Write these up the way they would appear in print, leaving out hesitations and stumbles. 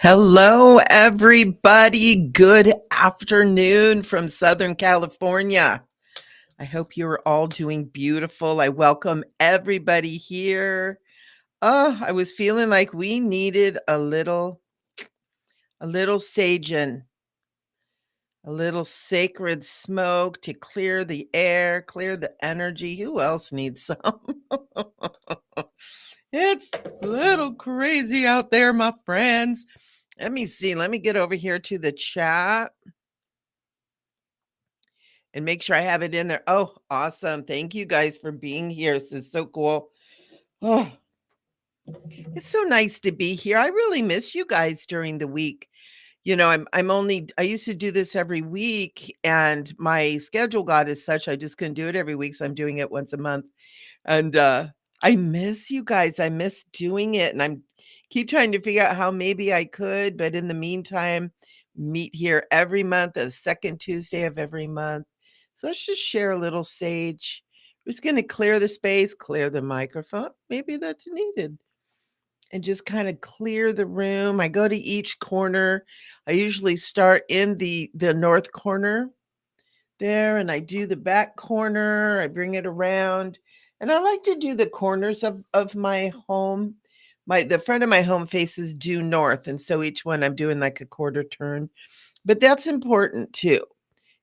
Hello, everybody. Good afternoon from Southern California. I hope you are all doing beautiful. I welcome everybody here. Oh, I was feeling like we needed a little saging, a little sacred smoke to clear the air, clear the energy. Who else needs some? It's a little crazy out there, my friends. Let me see. Let me get over here to the chat and make sure I have it in there. Oh, awesome. Thank you guys for being here. This is so cool. Oh, it's so nice to be here. I really miss you guys during the week. I used to do this every week and my schedule got as such I just couldn't do it every week. So I'm doing it once a month. And I miss you guys. I miss doing it. And I'm keep trying to figure out how maybe I could, but in the meantime, meet here every month, the second Tuesday of every month. So let's just share a little sage. We're just going to clear the space, clear the microphone. Maybe that's needed. And just kind of clear the room. I go to each corner. I usually start in the north corner there, and I do the back corner. I bring it around. And I like to do the corners of my home. The front of my home faces due north. And so each one I'm doing like a quarter turn. But that's important too,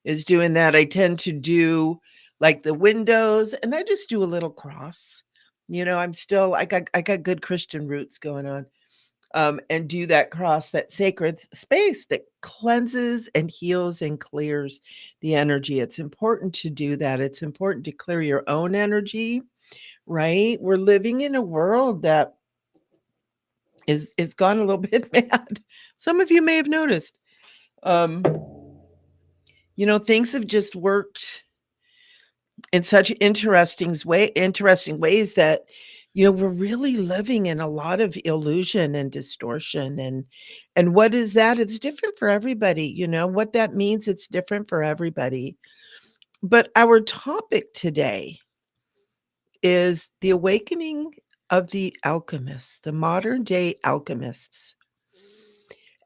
is doing that. I tend to do like the windows and I just do a little cross. I got good Christian roots going on. And do that cross, that sacred space that cleanses and heals and clears the energy. It's important to do that. It's important to clear your own energy, right? We're living in a world that is gone a little bit mad. Some of you may have noticed. Um, Things have just worked in such interesting ways that we're really living in a lot of illusion and distortion. And what is that? It's different for everybody. What that means, it's different for everybody. But our topic today is the awakening of the alchemists, the modern day alchemists.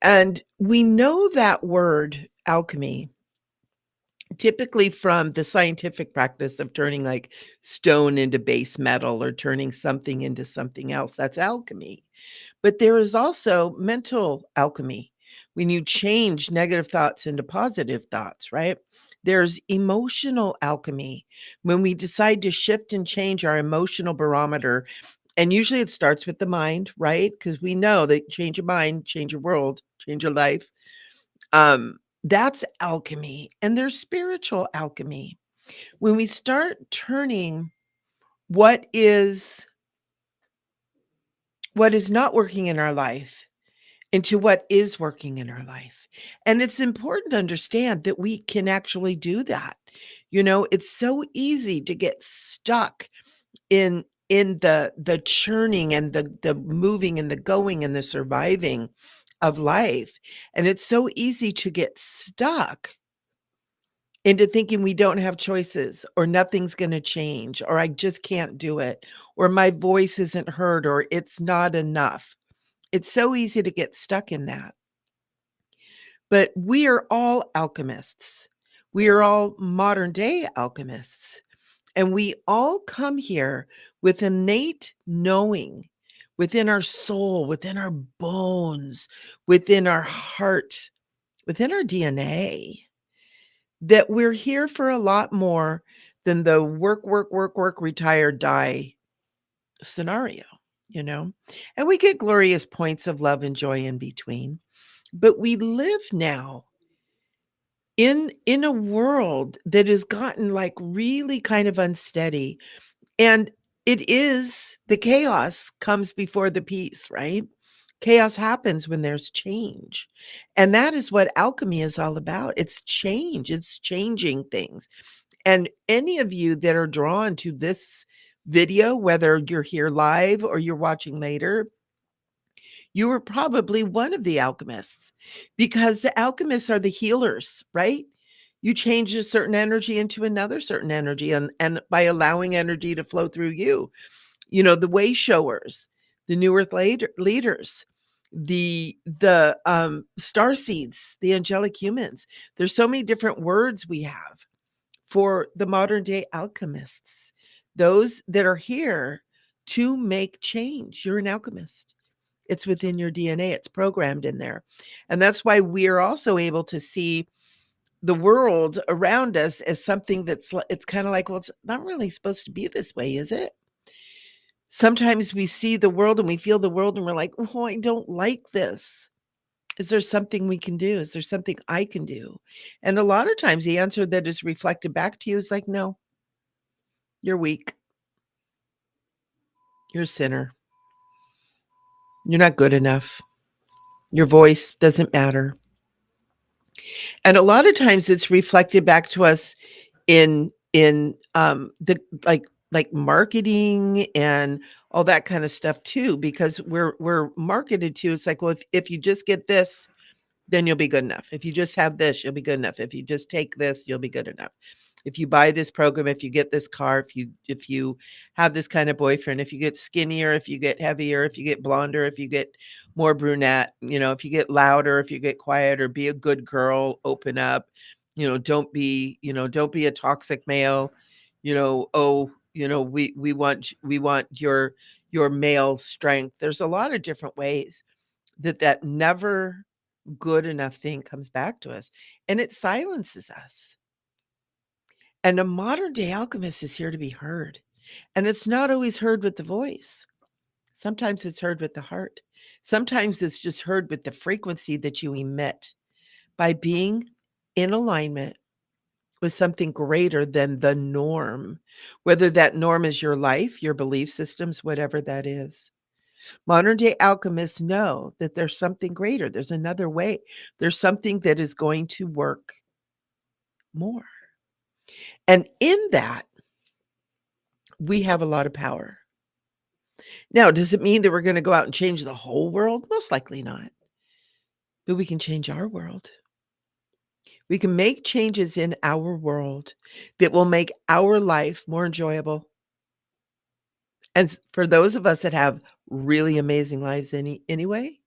And we know that word alchemy typically from the scientific practice of turning like stone into base metal or turning something into something else. That's alchemy. But there is also mental alchemy when you change negative thoughts into positive thoughts, right? There's emotional alchemy when we decide to shift and change our emotional barometer. And usually it starts with the mind, right? Because we know that change your mind, change your world, change your life. That's alchemy. And there's spiritual alchemy. When we start turning what is not working in our life into what is working in our life. And it's important to understand that we can actually do that. It's so easy to get stuck in the churning and the moving and the going and the surviving of life. And it's so easy to get stuck into thinking we don't have choices or nothing's going to change or I just can't do it or my voice isn't heard or it's not enough. It's so easy to get stuck in that. But we are all alchemists. We are all modern day alchemists. And we all come here with innate knowing within our soul, within our bones, within our heart, within our DNA, that we're here for a lot more than the work, retire, die scenario, you know? And we get glorious points of love and joy in between. But we live now in a world that has gotten like really kind of unsteady. And it is the chaos comes before the peace, right? Chaos happens when there's change. And that is what alchemy is all about. It's change, it's changing things. And any of you that are drawn to this video, whether you're here live or you're watching later, you were probably one of the alchemists because the alchemists are the healers, right? You change a certain energy into another certain energy and by allowing energy to flow through you. The way showers, the new earth leaders, the Starseeds, the Angelic Humans. There's so many different words we have for the modern day alchemists, those that are here to make change. You're an alchemist. It's within your DNA, it's programmed in there. And that's why we're also able to see the world around us as something it's kind of like, well, it's not really supposed to be this way, is it? Sometimes we see the world and we feel the world and we're like, oh, I don't like this. Is there something we can do? Is there something I can do? And a lot of times the answer that is reflected back to you is like, no, you're weak. You're a sinner. You're not good enough. Your voice doesn't matter. And a lot of times it's reflected back to us in the marketing and all that kind of stuff too, because we're marketed to, it's like, well, if you just get this, then you'll be good enough. If you just have this, you'll be good enough. If you just take this, you'll be good enough. If you buy this program, if you get this car, if you have this kind of boyfriend, if you get skinnier, if you get heavier, if you get blonder, if you get more brunette, if you get louder, if you get quieter, be a good girl, open up, don't be a toxic male, we want your male strength. There's a lot of different ways that never good enough thing comes back to us, and it silences us. And a modern day alchemist is here to be heard. And it's not always heard with the voice. Sometimes it's heard with the heart. Sometimes it's just heard with the frequency that you emit by being in alignment with something greater than the norm, whether that norm is your life, your belief systems, whatever that is. Modern day alchemists know that there's something greater. There's another way. There's something that is going to work more. And in that, we have a lot of power. Now, does it mean that we're going to go out and change the whole world? Most likely not. But we can change our world. We can make changes in our world that will make our life more enjoyable. And for those of us that have really amazing lives anyway,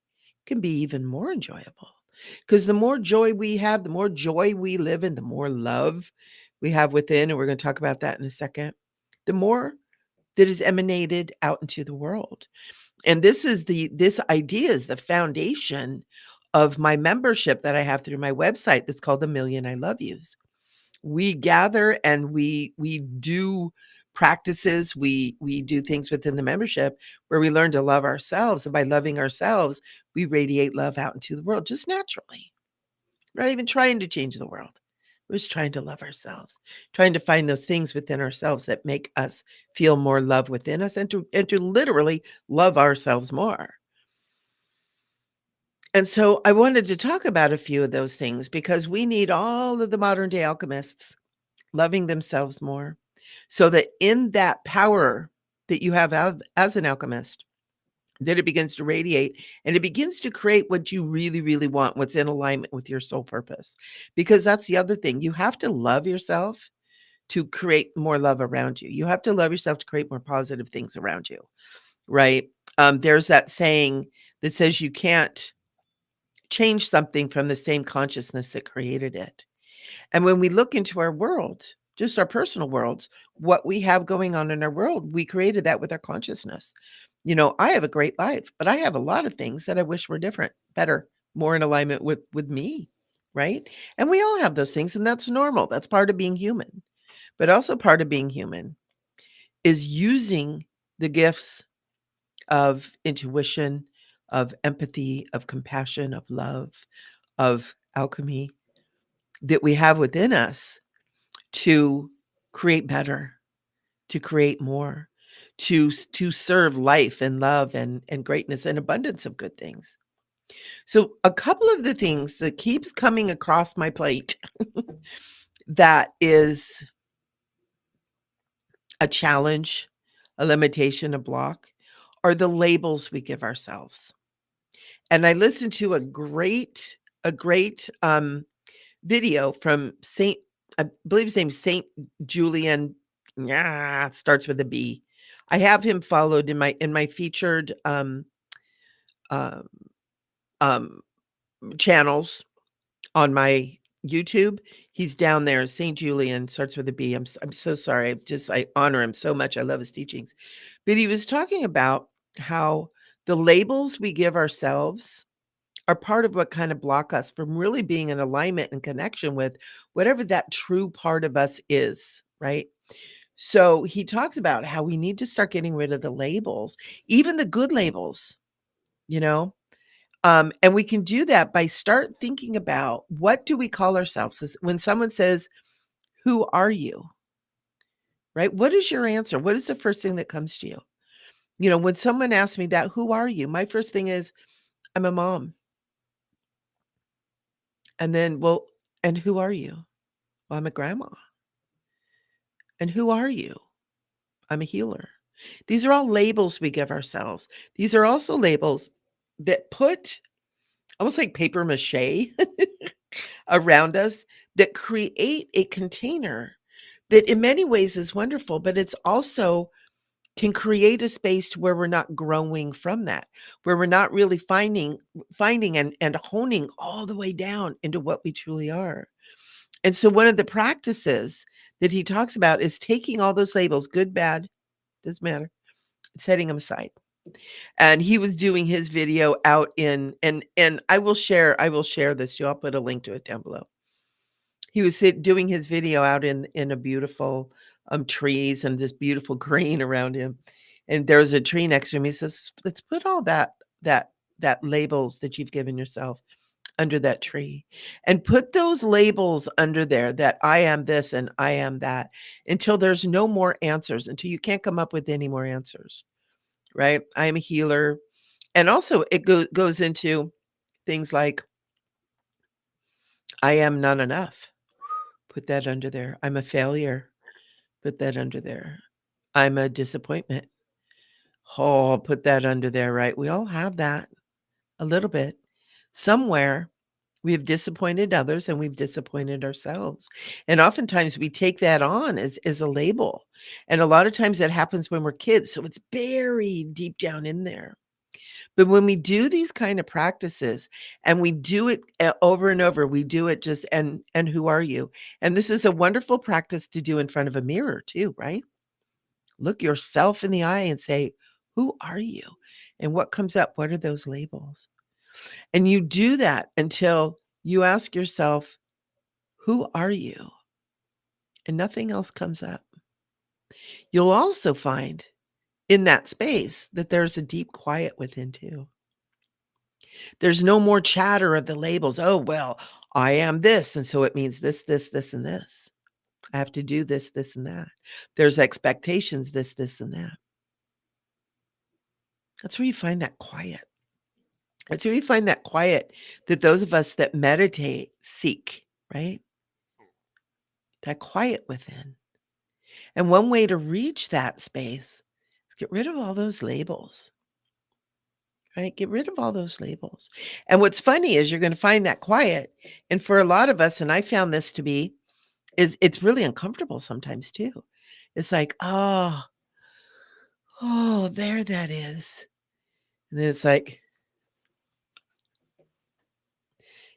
can be even more enjoyable. Because the more joy we have, the more joy we live in, the more love we have within, and we're going to talk about that in a second, the more that is emanated out into the world. And this idea is the foundation of my membership that I have through my website that's called A Million I Love Yous. We gather and we do practices, we do things within the membership where we learn to love ourselves. And by loving ourselves, we radiate love out into the world just naturally. We're not even trying to change the world. We're just trying to love ourselves, trying to find those things within ourselves that make us feel more love within us and to literally love ourselves more. And so I wanted to talk about a few of those things because we need all of the modern day alchemists loving themselves more so that in that power that you have as an alchemist, that it begins to radiate and it begins to create what you really, really want, what's in alignment with your soul purpose. Because that's the other thing. You have to love yourself to create more love around you. You have to love yourself to create more positive things around you, right? There's that saying that says you can't change something from the same consciousness that created it. And when we look into our world, just our personal worlds, what we have going on in our world, we created that with our consciousness. I have a great life, but I have a lot of things that I wish were different, better, more in alignment with me, right? And we all have those things, and that's normal. That's part of being human. But also part of being human is using the gifts of intuition, of empathy, of compassion, of love, of alchemy that we have within us to create better, to create more, to serve life and love and greatness and abundance of good things. So a couple of the things that keeps coming across my plate that is a challenge, a limitation, a block, are the labels we give ourselves. And I listened to a great video from I believe his name is Saint Julian. Yeah, it starts with a B. I have him followed in my featured um, channels on my YouTube. He's down there, St. Julian, starts with a B. I'm so sorry. I honor him so much. I love his teachings. But he was talking about how the labels we give ourselves are part of what kind of block us from really being in alignment and connection with whatever that true part of us is, right? So he talks about how we need to start getting rid of the labels, even the good labels, you know? And we can do that by start thinking about, what do we call ourselves? When someone says, "Who are you?" Right? What is your answer? What is the first thing that comes to you? When someone asks me that, "Who are you?" My first thing is, "I'm a mom." And then, "Well, and who are you?" "Well, I'm a grandma." "And who are you?" "I'm a healer." These are all labels we give ourselves. These are also labels that put almost like paper mache around us, that create a container that in many ways is wonderful, but it's also can create a space to where we're not growing from that, where we're not really finding and honing all the way down into what we truly are. And so one of the practices that he talks about is taking all those labels, good, bad, doesn't matter, setting them aside. And he was doing his video out in, and I will share this too. I'll put a link to it down below. He was doing his video out in a beautiful trees and this beautiful green around him. And there was a tree next to him. He says, "Let's put all that that labels that you've given yourself under that tree, and put those labels under there, that I am this and I am that, until there's no more answers, until you can't come up with any more answers." Right? I am a healer. And also it goes into things like, I am not enough. Put that under there. I'm a failure. Put that under there. I'm a disappointment. Oh, put that under there, right? We all have that a little bit. Somewhere we have disappointed others and we've disappointed ourselves. And oftentimes we take that on as a label. And a lot of times that happens when we're kids. So it's buried deep down in there. But when we do these kind of practices and we do it over and over, we do it just, and who are you? And this is a wonderful practice to do in front of a mirror too, right? Look yourself in the eye and say, "Who are you?" And what comes up? What are those labels? And you do that until you ask yourself, "Who are you?" And nothing else comes up. You'll also find in that space that there's a deep quiet within too. There's no more chatter of the labels. "Oh, well, I am this, and so it means this, and this. I have to do this, and that." There's expectations, this, and that. That's where you find that quiet. That's where you find that quiet that those of us that meditate seek, right? That quiet within. And one way to reach that space is get rid of all those labels, right? Get rid of all those labels. And what's funny is you're going to find that quiet. And for a lot of us, and I found this to be, is it's really uncomfortable sometimes too. It's like, oh, there that is. And then it's like,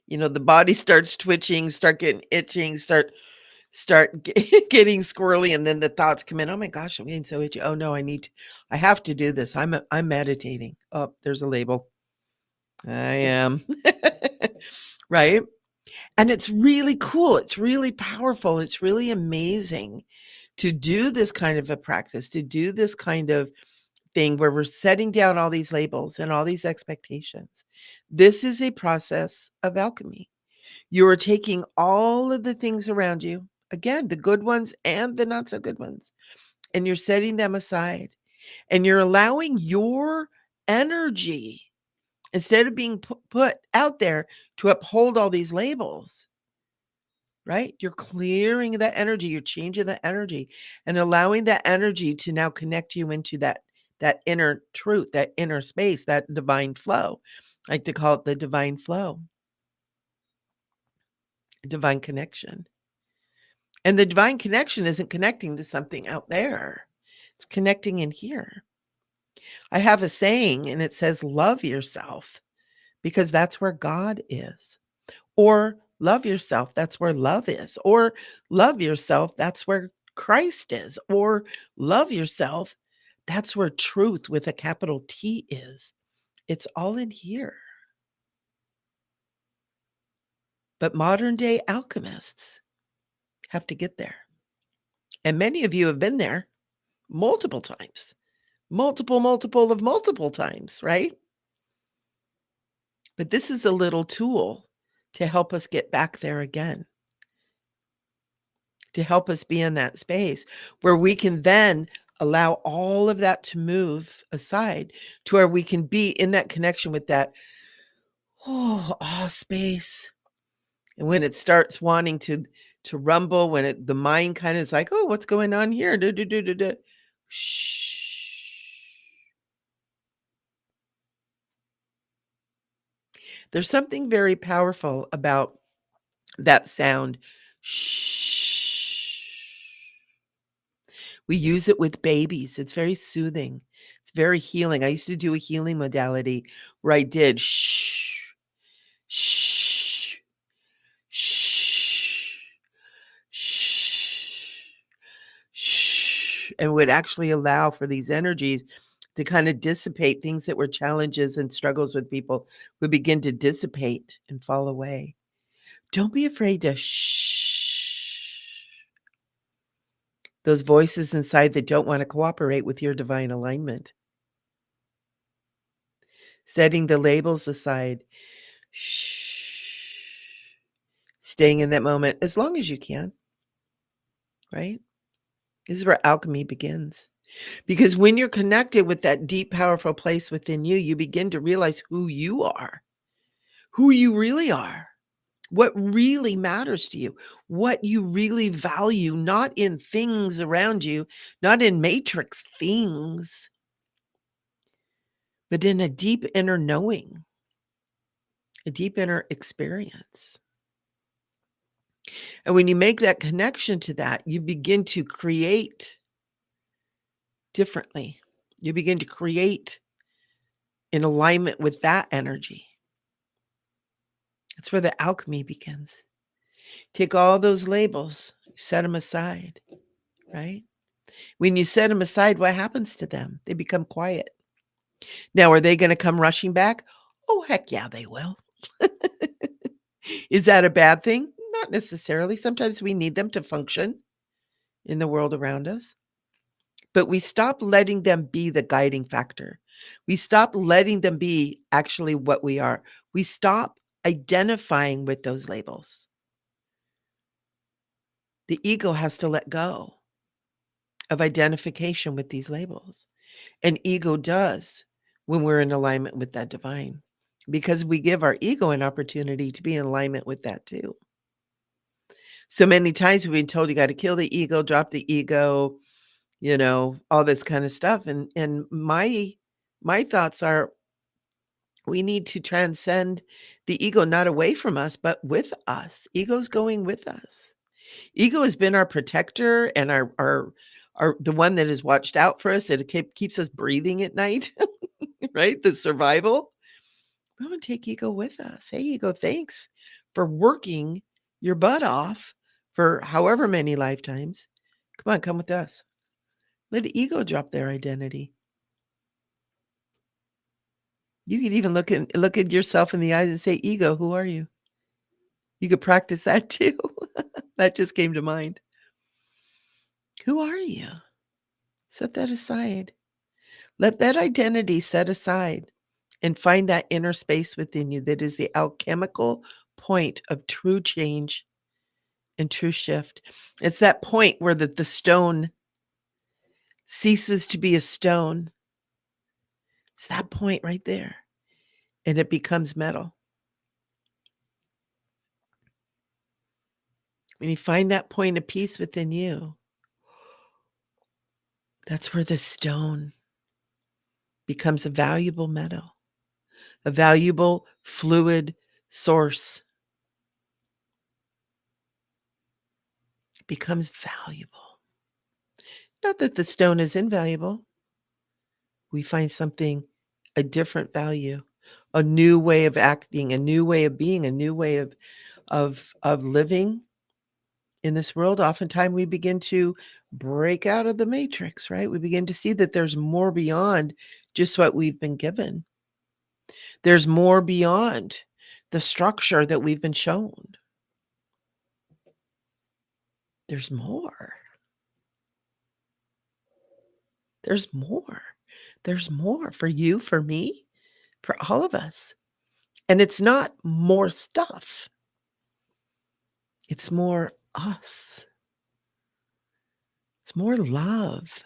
the body starts twitching, start getting itching, getting squirrely, and then the thoughts come in. "Oh my gosh, I'm getting so itchy. Oh no, I have to do this. I'm meditating." Oh, there's a label. I am. Right? And it's really cool. It's really powerful. It's really amazing to do this kind of a practice, to do this kind of thing where we're setting down all these labels and all these expectations. This is a process of alchemy. You are taking all of the things around you, again, the good ones and the not so good ones, and you're setting them aside, and you're allowing your energy, instead of being put out there to uphold all these labels, right? You're clearing that energy, you're changing that energy, and allowing that energy to now connect you into that inner truth, that inner space, that divine flow. I like to call it the divine flow, divine connection. And the divine connection isn't connecting to something out there. It's connecting in here. I have a saying and it says, "Love yourself because that's where God is. Or love yourself, that's where love is. Or love yourself, that's where Christ is. Or love yourself, that's where truth with a capital T is. It's all in here. But modern day alchemists have to get there. And many of you have been there multiple times, multiple times, right? But this is a little tool to help us get back there again, to help us be in that space where we can then allow all of that to move aside to where we can be in that connection with that space. And when it starts wanting to rumble, when the mind kind of is like, oh, what's going on here? Duh, duh, duh, duh, duh. Shh. There's something very powerful about that sound. Shh. We use it with babies. It's very soothing. It's very healing. I used to do a healing modality where I did shh, shh, shh, shh, shh, and would actually allow for these energies to kind of dissipate. Things that were challenges and struggles with people would begin to dissipate and fall away. Don't be afraid to shh. Those voices inside that don't want to cooperate with your divine alignment. Setting the labels aside. Shh. Staying in that moment as long as you can, right? This is where alchemy begins. Because when you're connected with that deep, powerful place within you, you begin to realize who you are, who you really are, what really matters to you, what you really value, not in things around you, not in matrix things, but in a deep inner knowing, a deep inner experience. And when you make that connection to that, you begin to create differently. You begin to create in alignment with that energy. That's where the alchemy begins. Take all those labels, set them aside, right? When you set them aside, what happens to them? They become quiet. Now, are they going to come rushing back? Oh, heck yeah, they will. Is that a bad thing? Not necessarily. Sometimes we need them to function in the world around us. But we stop letting them be the guiding factor. We stop letting them be actually what we are. We stop identifying with those labels. The ego has to let go of identification with these labels. And ego does when we're in alignment with that divine, because we give our ego an opportunity to be in alignment with that too. So many times we've been told you got to kill the ego, drop the ego, all this kind of stuff. And my thoughts are we need to transcend the ego, not away from us, but with us. Ego's going with us. Ego has been our protector and our the one that has watched out for us. It keeps us breathing at night, right? The survival. We want to take ego with us. Hey, ego, thanks for working your butt off for however many lifetimes. Come on, come with us. Let ego drop their identity. You could even look at yourself in the eyes and say, ego, who are you? You could practice that too. That just came to mind. Who are you? Set that aside. Let that identity set aside and find that inner space within you that is the alchemical point of true change and true shift. It's that point where the stone ceases to be a stone. It's that point right there. And it becomes metal. When you find that point of peace within you, that's where the stone becomes a valuable metal, a valuable fluid source. It becomes valuable. Not that the stone is invaluable. We find something, a different value. a new way of acting, a new way of being, a new way of living in this world, oftentimes we begin to break out of the matrix, right? We begin to see that there's more beyond just what we've been given. There's more beyond the structure that we've been shown. There's more. There's more. There's more for you, for me, for all of us. And it's not more stuff. It's more us. It's more love.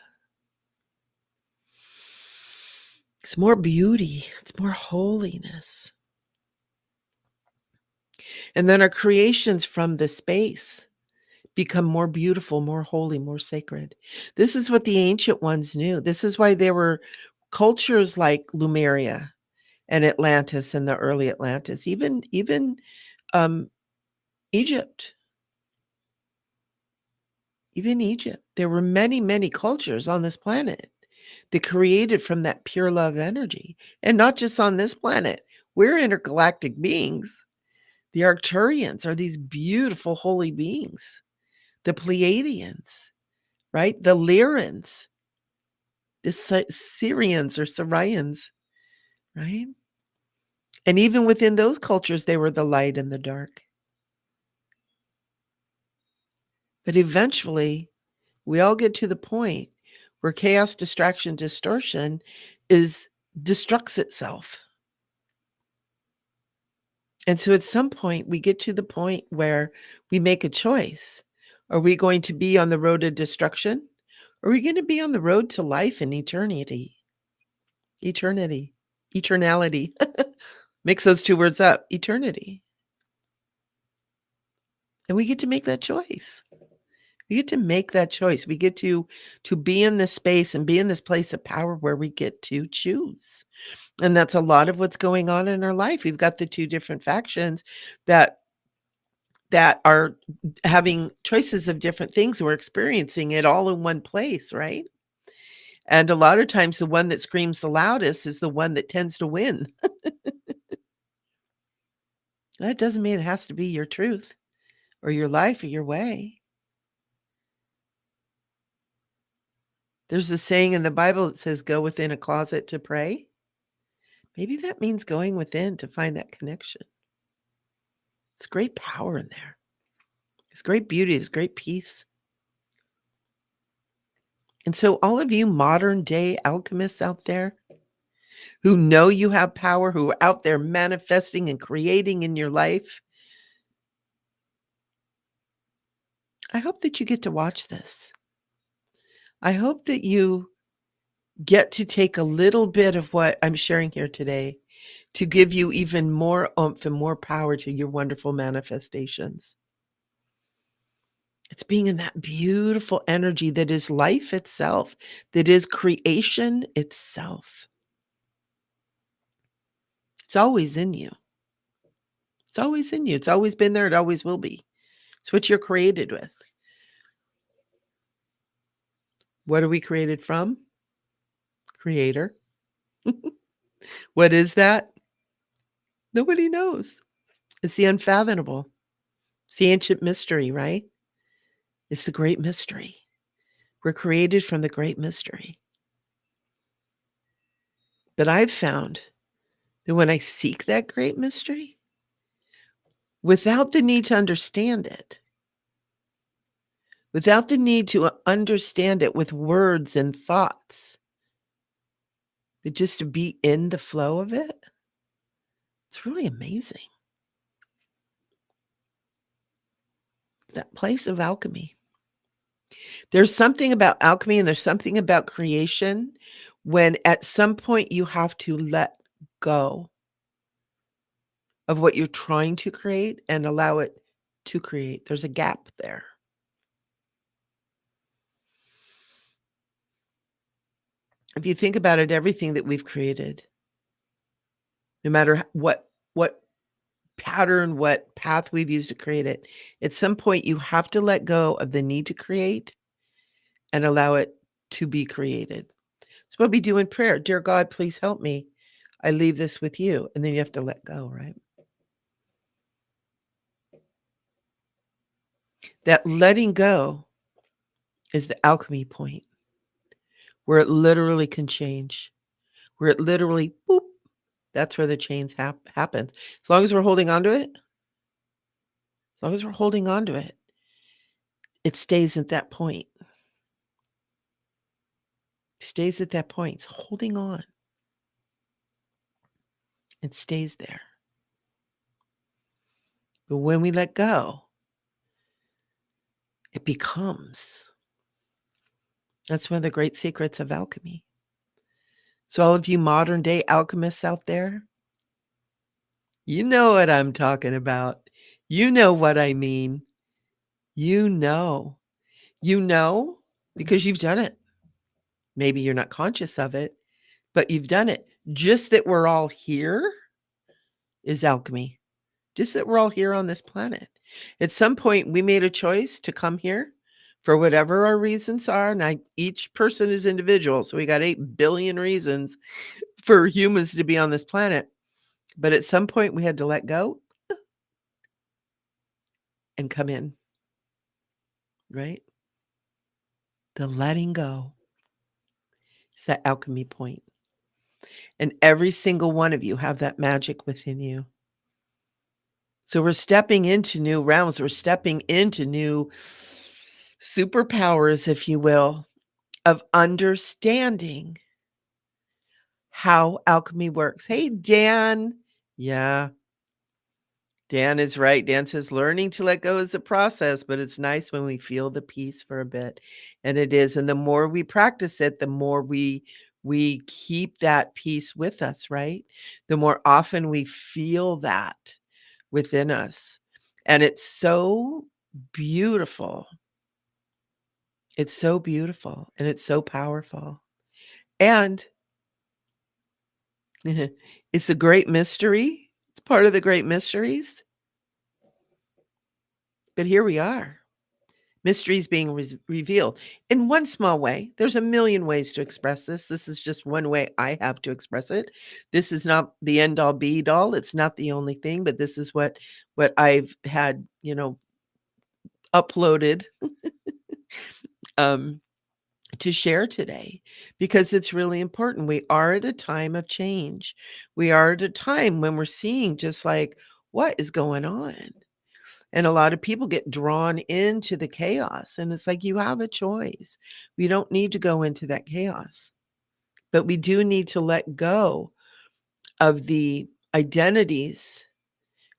It's more beauty. It's more holiness. And then our creations from the space become more beautiful, more holy, more sacred. This is what the ancient ones knew. This is why there were cultures like Lemuria and Atlantis and the early Atlantis, even um, Egypt. Even Egypt. There were many, many cultures on this planet that created from that pure love energy. And not just on this planet. We're intergalactic beings. The Arcturians are these beautiful holy beings. The Pleiadians, right? The Lyrans, the Syrians or Syrians, right? And even within those cultures, they were the light and the dark. But eventually, we all get to the point where chaos, distraction, distortion destructs itself. And so at some point, we get to the point where we make a choice. Are we going to be on the road to destruction? Or are we going to be on the road to life and eternity? Eternality. Mix those two words up, eternity. And we get to make that choice. We get to make that choice. We get to be in this space and be in this place of power where we get to choose. And that's a lot of what's going on in our life. We've got the two different factions that are having choices of different things. We're experiencing it all in one place, right? And a lot of times the one that screams the loudest is the one that tends to win. That doesn't mean it has to be your truth or your life or your way. There's a saying in the Bible that says, go within a closet to pray. Maybe that means going within to find that connection. There's great power in there. There's great beauty. There's great peace. And so all of you modern day alchemists out there who know you have power, who are out there manifesting and creating in your life, I hope that you get to watch this. I hope that you get to take a little bit of what I'm sharing here today to give you even more oomph and more power to your wonderful manifestations. It's being in that beautiful energy that is life itself, that is creation itself. It's always in you. It's always in you. It's always been there. It always will be. It's what you're created with. What are we created from? Creator. What is that? Nobody knows. It's the unfathomable. It's the ancient mystery, right? It's the great mystery. We're created from the great mystery. But I've found that when I seek that great mystery, without the need to understand it, without the need to understand it with words and thoughts, but just to be in the flow of it, it's really amazing. That place of alchemy. There's something about alchemy and there's something about creation when at some point you have to let go of what you're trying to create and allow it to create. There's a gap there. If you think about it, everything that we've created, no matter what pattern, what path we've used to create it, at some point you have to let go of the need to create and allow it to be created. It's what we do in prayer. Dear God, please help me. I leave this with you. And then you have to let go, right? That letting go is the alchemy point where it literally can change, where it literally, boop, that's where the change happens. As long as we're holding on to it, as long as we're holding on to it, it stays at that point. Stays at that point. It's holding on. It stays there. But when we let go, it becomes. That's one of the great secrets of alchemy. So all of you modern day alchemists out there, you know what I'm talking about. You know what I mean. You know. You know because you've done it. Maybe you're not conscious of it, but you've done it. Just that we're all here is alchemy. Just that we're all here on this planet. At some point, we made a choice to come here for whatever our reasons are. Now, each person is individual. So we got 8 billion reasons for humans to be on this planet. But at some point, we had to let go and come in, right? The letting go is that alchemy point. And every single one of you have that magic within you. So we're stepping into new realms. We're stepping into new superpowers, if you will, of understanding how alchemy works. Hey, Dan. Yeah, Dan is right. Dan says learning to let go is a process, but it's nice when we feel the peace for a bit. And it is. And the more we practice it, the more we keep that peace with us, right? The more often we feel that within us. And it's so beautiful. It's so beautiful and it's so powerful. And it's a great mystery. It's part of the great mysteries. But here we are. Mysteries being revealed in one small way. There's a million ways to express this. This is just one way I have to express it. This is not the end all be all. It's not the only thing, but this is what I've had, uploaded um to share today because it's really important. We are at a time of change. We are at a time when we're seeing just like what is going on. And a lot of people get drawn into the chaos. And it's like you have a choice. We don't need to go into that chaos, but we do need to let go of the identities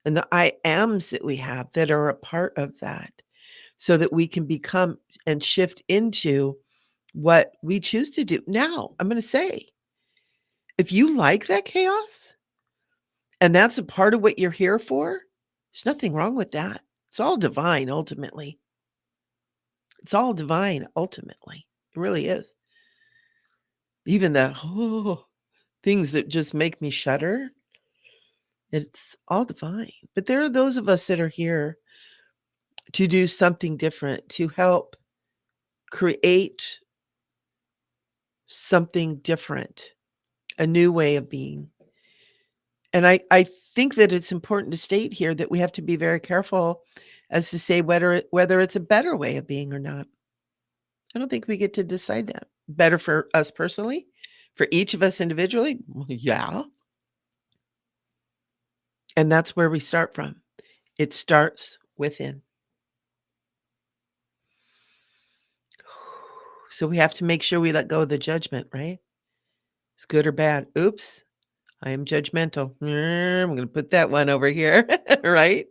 and the I ams that we have that are a part of that so that we can become and shift into what we choose to do. Now, I'm going to say, if you like that chaos and that's a part of what you're here for, there's nothing wrong with that. It's all divine, ultimately. It's all divine, ultimately. It really is. Even the things that just make me shudder, it's all divine. But there are those of us that are here to do something different, to help create something different, a new way of being. And I think that it's important to state here that we have to be very careful as to say whether it's a better way of being or not. I don't think we get to decide that. Better for us personally, for each of us individually, well, yeah. And that's where we start from. It starts within. So we have to make sure we let go of the judgment, right? It's good or bad. Oops, I am judgmental. I'm going to put that one over here, right?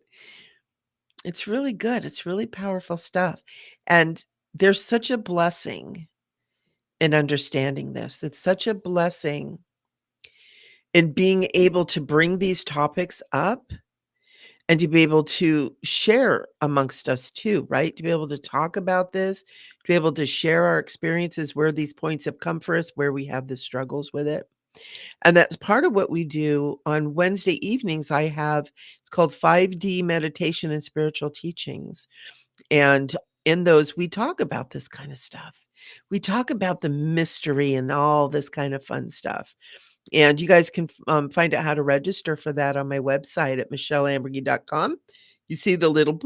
It's really good. It's really powerful stuff. And there's such a blessing in understanding this. It's such a blessing in being able to bring these topics up and to be able to share amongst us too, right? To be able to talk about this, to be able to share our experiences, where these points have come for us, where we have the struggles with it. And that's part of what we do on Wednesday evenings. It's called 5D meditation and spiritual teachings. And in those, we talk about this kind of stuff. We talk about the mystery and all this kind of fun stuff. And you guys can find out how to register for that on my website at micheleamburgey.com. You see the little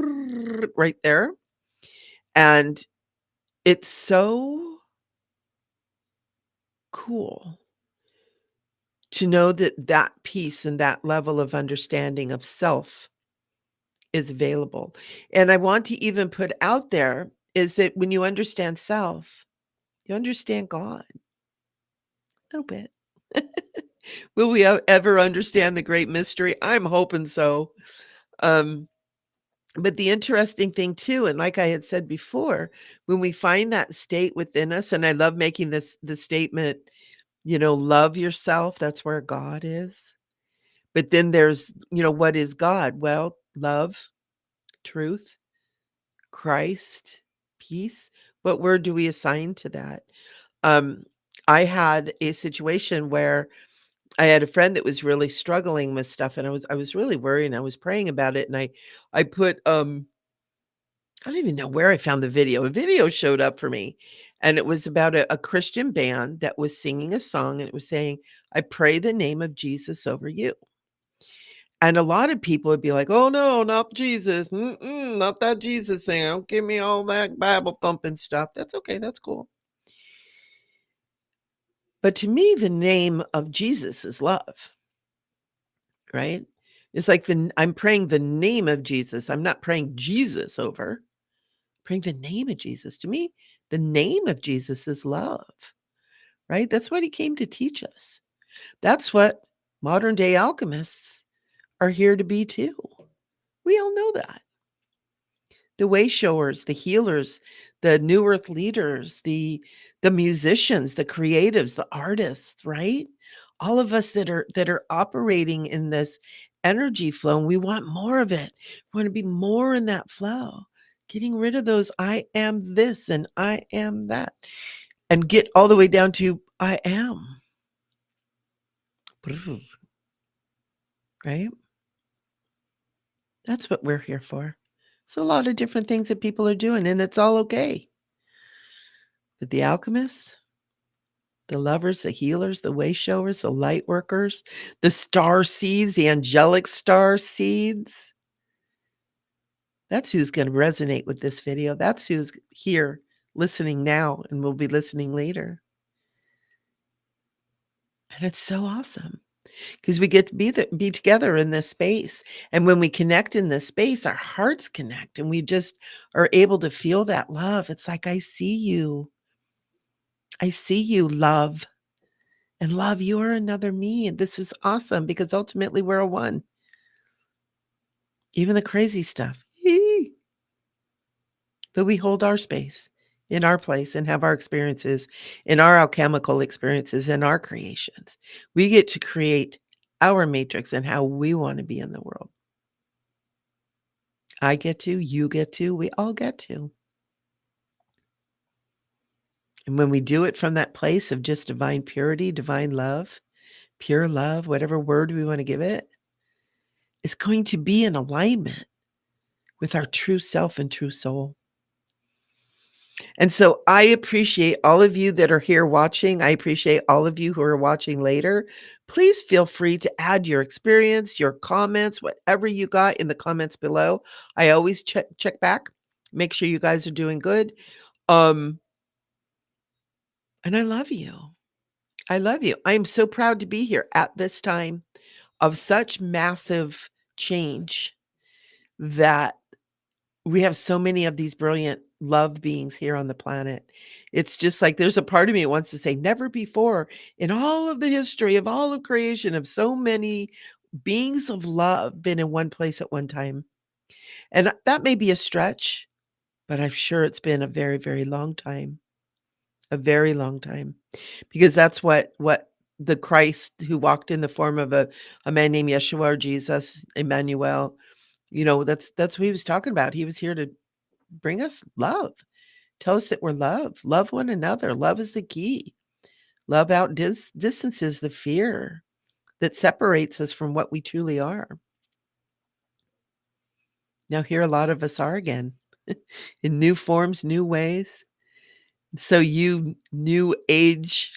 right there. And it's so cool to know that that peace and that level of understanding of self is available. And I want to even put out there is that when you understand self, you understand God a little bit. Will we ever understand the great mystery? I'm hoping so. Um, but the interesting thing too, and like I had said before, when we find that state within us, and I love making the statement, love yourself, that's where God is. But then there's, what is God? Well, love, truth, Christ, peace. What word do we assign to that? Um, I had a situation where I had a friend that was really struggling with stuff, and I was really worried, and I was praying about it, and I put I don't even know where I found the video. A video showed up for me, and it was about a Christian band that was singing a song, and it was saying, "I pray the name of Jesus over you." And a lot of people would be like, "Oh, no, not Jesus. Not that Jesus thing. Don't give me all that Bible thumping stuff." That's okay. That's cool. But to me, the name of Jesus is love, right? It's like I'm praying the name of Jesus. I'm not praying Jesus over. Praying the name of Jesus. To me, the name of Jesus is love, right? That's what he came to teach us. That's what modern day alchemists are here to be too. We all know that. The way showers, the healers, the new earth leaders, the musicians, the creatives, the artists, right? All of us that are operating in this energy flow, and we want more of it. We want to be more in that flow. Getting rid of those I am this and I am that. And get all the way down to I am. Right? That's what we're here for. It's a lot of different things that people are doing, and it's all okay. But the alchemists, the lovers, the healers, the way showers, the light workers, the star seeds, the angelic star seeds. That's who's going to resonate with this video. That's who's here listening now and will be listening later. And it's so awesome because we get to be together in this space. And when we connect in this space, our hearts connect and we just are able to feel that love. It's like, I see you. I see you, love. And love, you are another me. And this is awesome because ultimately we're a one. Even the crazy stuff. But we hold our space in our place and have our experiences, in our alchemical experiences, in our creations. We get to create our matrix and how we want to be in the world. I get to, you get to, we all get to. And when we do it from that place of just divine purity, divine love, pure love, whatever word we want to give it, it's going to be in alignment with our true self and true soul. And so I appreciate all of you that are here watching. I appreciate all of you who are watching later. Please feel free to add your experience, your comments, whatever you got in the comments below. I always check back, make sure you guys are doing good. And I love you. I love you. I am so proud to be here at this time of such massive change that we have so many of these brilliant love beings here on the planet. It's just like there's a part of me that wants to say, never before in all of the history of all of creation of so many beings of love been in one place at one time. And that may be a stretch, but I'm sure it's been a very, very long time. A very long time. Because that's what the Christ who walked in the form of a man named Yeshua or Jesus, Emmanuel, that's what he was talking about. He was here to bring us love. Tell us that we're loved. Love one another. Love is the key. Love distances the fear that separates us from what we truly are. Now here a lot of us are again in new forms, new ways. So you new age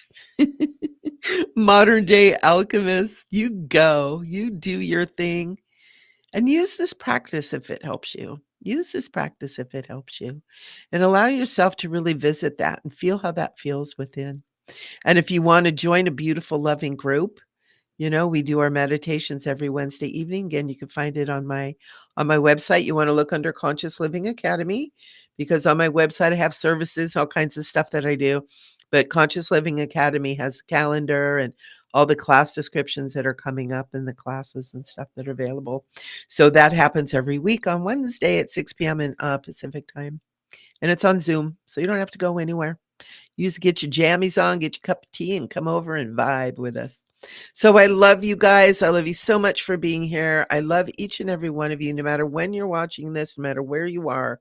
Modern day alchemists, you go, you do your thing, and use this practice if it helps you. Use this practice if it helps you, and allow yourself to really visit that and feel how that feels within. And if you want to join a beautiful, loving group, we do our meditations every Wednesday evening. Again, you can find it on my website. You want to look under Conscious Living Academy, because on my website I have services, all kinds of stuff that I do. But Conscious Living Academy has the calendar and all the class descriptions that are coming up and the classes and stuff that are available. So that happens every week on Wednesday at 6 p.m. in Pacific time. And it's on Zoom, so you don't have to go anywhere. You just get your jammies on, get your cup of tea, and come over and vibe with us. So I love you guys. I love you so much for being here. I love each and every one of you, no matter when you're watching this, no matter where you are.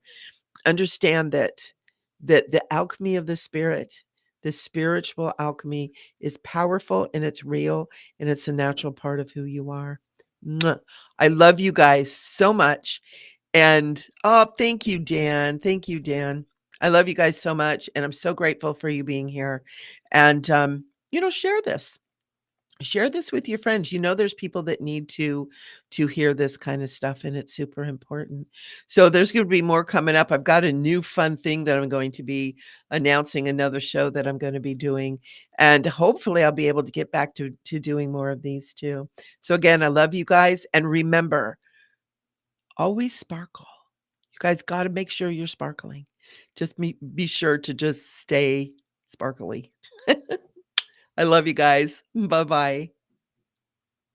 Understand that the alchemy of the spirit, the spiritual alchemy, is powerful and it's real and it's a natural part of who you are. Mwah. I love you guys so much. And thank you, Dan. Thank you, Dan. I love you guys so much. And I'm so grateful for you being here. And, share this. Share this with your friends. There's people that need to hear this kind of stuff, and it's super important. So there's going to be more coming up. I've got a new fun thing that I'm going to be announcing, another show that I'm going to be doing, and hopefully I'll be able to get back to doing more of these too. So again, I love you guys, and remember, always sparkle. You guys got to make sure you're sparkling. Just be sure to just stay sparkly. I love you guys. Bye bye.